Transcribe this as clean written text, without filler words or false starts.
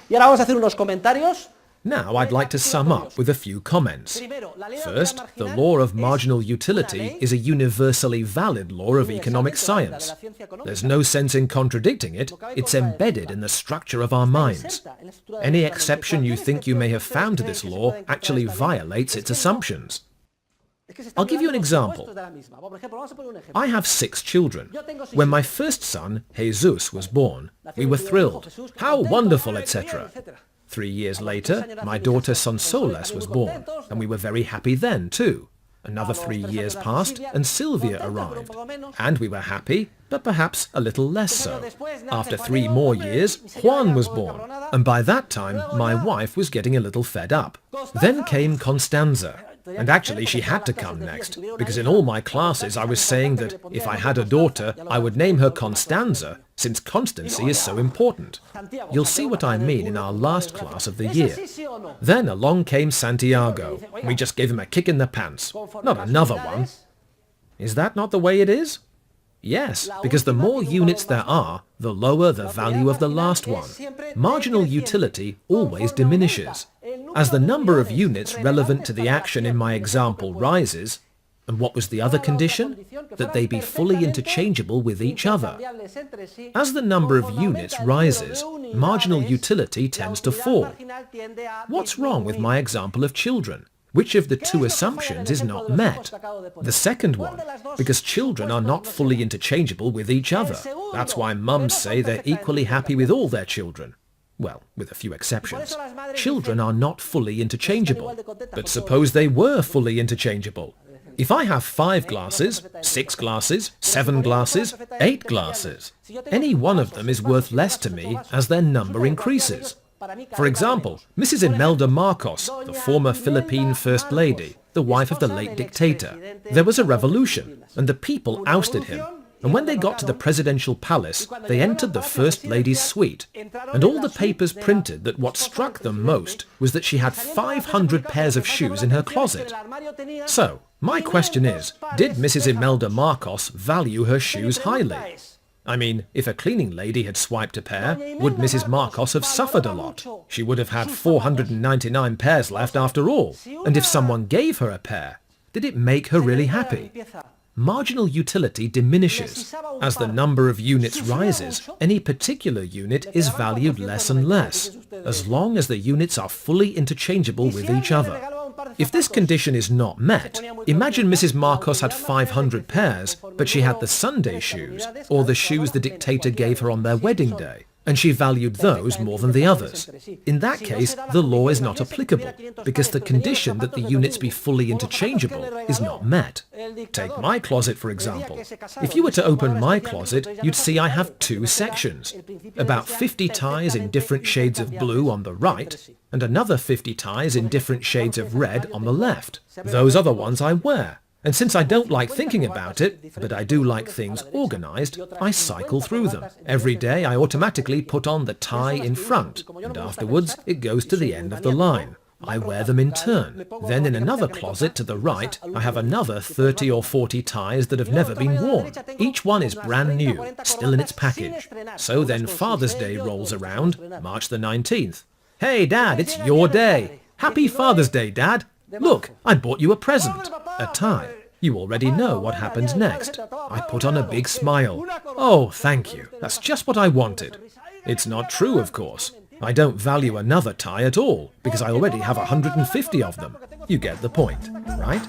Y ahora vamos a hacer unos comentarios. Now I'd like to sum up with a few comments. First, the law of marginal utility is a universally valid law of economic science. There's no sense in contradicting it, it's embedded in the structure of our minds. Any exception you think you may have found to this law actually violates its assumptions. I'll give you an example. I have 6 children. When my first son, Jesus, was born, we were thrilled. How wonderful, etc. 3 years later, my daughter Sonsoles was born, and we were very happy then too. Another 3 years passed, and Sylvia arrived. And we were happy, but perhaps a little less so. After 3 more years, Juan was born, and by that time, my wife was getting a little fed up. Then came Constanza. And actually she had to come next, because in all my classes I was saying that if I had a daughter, I would name her Constanza, since constancy is so important. You'll see what I mean in our last class of the year. Then along came Santiago. We just gave him a kick in the pants. Not another one. Is that not the way it is? Yes, because the more units there are, the lower the value of the last one. Marginal utility always diminishes. As the number of units relevant to the action in my example rises, and what was the other condition? That they be fully interchangeable with each other. As the number of units rises, marginal utility tends to fall. What's wrong with my example of children? Which of the 2 assumptions is not met? The second one, because children are not fully interchangeable with each other. That's why mums say they're equally happy with all their children. Well, with a few exceptions. Children are not fully interchangeable. But suppose they were fully interchangeable. If I have 5 glasses, 6 glasses, 7 glasses, 8 glasses, any one of them is worth less to me as their number increases. For example, Mrs. Imelda Marcos, the former Philippine First Lady, the wife of the late dictator. There was a revolution, and the people ousted him. And when they got to the presidential palace, they entered the First Lady's suite. And all the papers printed that what struck them most was that she had 500 pairs of shoes in her closet. So, my question is, did Mrs. Imelda Marcos value her shoes highly? I mean, if a cleaning lady had swiped a pair, would Mrs. Marcos have suffered a lot? She would have had 499 pairs left after all. And if someone gave her a pair, did it make her really happy? Marginal utility diminishes. As the number of units rises, any particular unit is valued less and less, as long as the units are fully interchangeable with each other. If this condition is not met, imagine Mrs. Marcos had 500 pairs, but she had the Sunday shoes, or the shoes the dictator gave her on their wedding day, and she valued those more than the others. In that case, the law is not applicable, because the condition that the units be fully interchangeable is not met. Take my closet, for example. If you were to open my closet, you'd see I have 2 sections. About 50 ties in different shades of blue on the right, and another 50 ties in different shades of red on the left. Those are the ones I wear. And since I don't like thinking about it, but I do like things organized, I cycle through them. Every day I automatically put on the tie in front, and afterwards it goes to the end of the line. I wear them in turn. Then in another closet to the right, I have another 30 or 40 ties that have never been worn. Each one is brand new, still in its package. So then Father's Day rolls around, March the 19th. Hey Dad, it's your day. Happy Father's Day, Dad. Look, I bought you a present. A tie. You already know what happens next. I put on a big smile. Oh, thank you. That's just what I wanted. It's not true, of course. I don't value another tie at all, because I already have 150 of them. You get the point, right?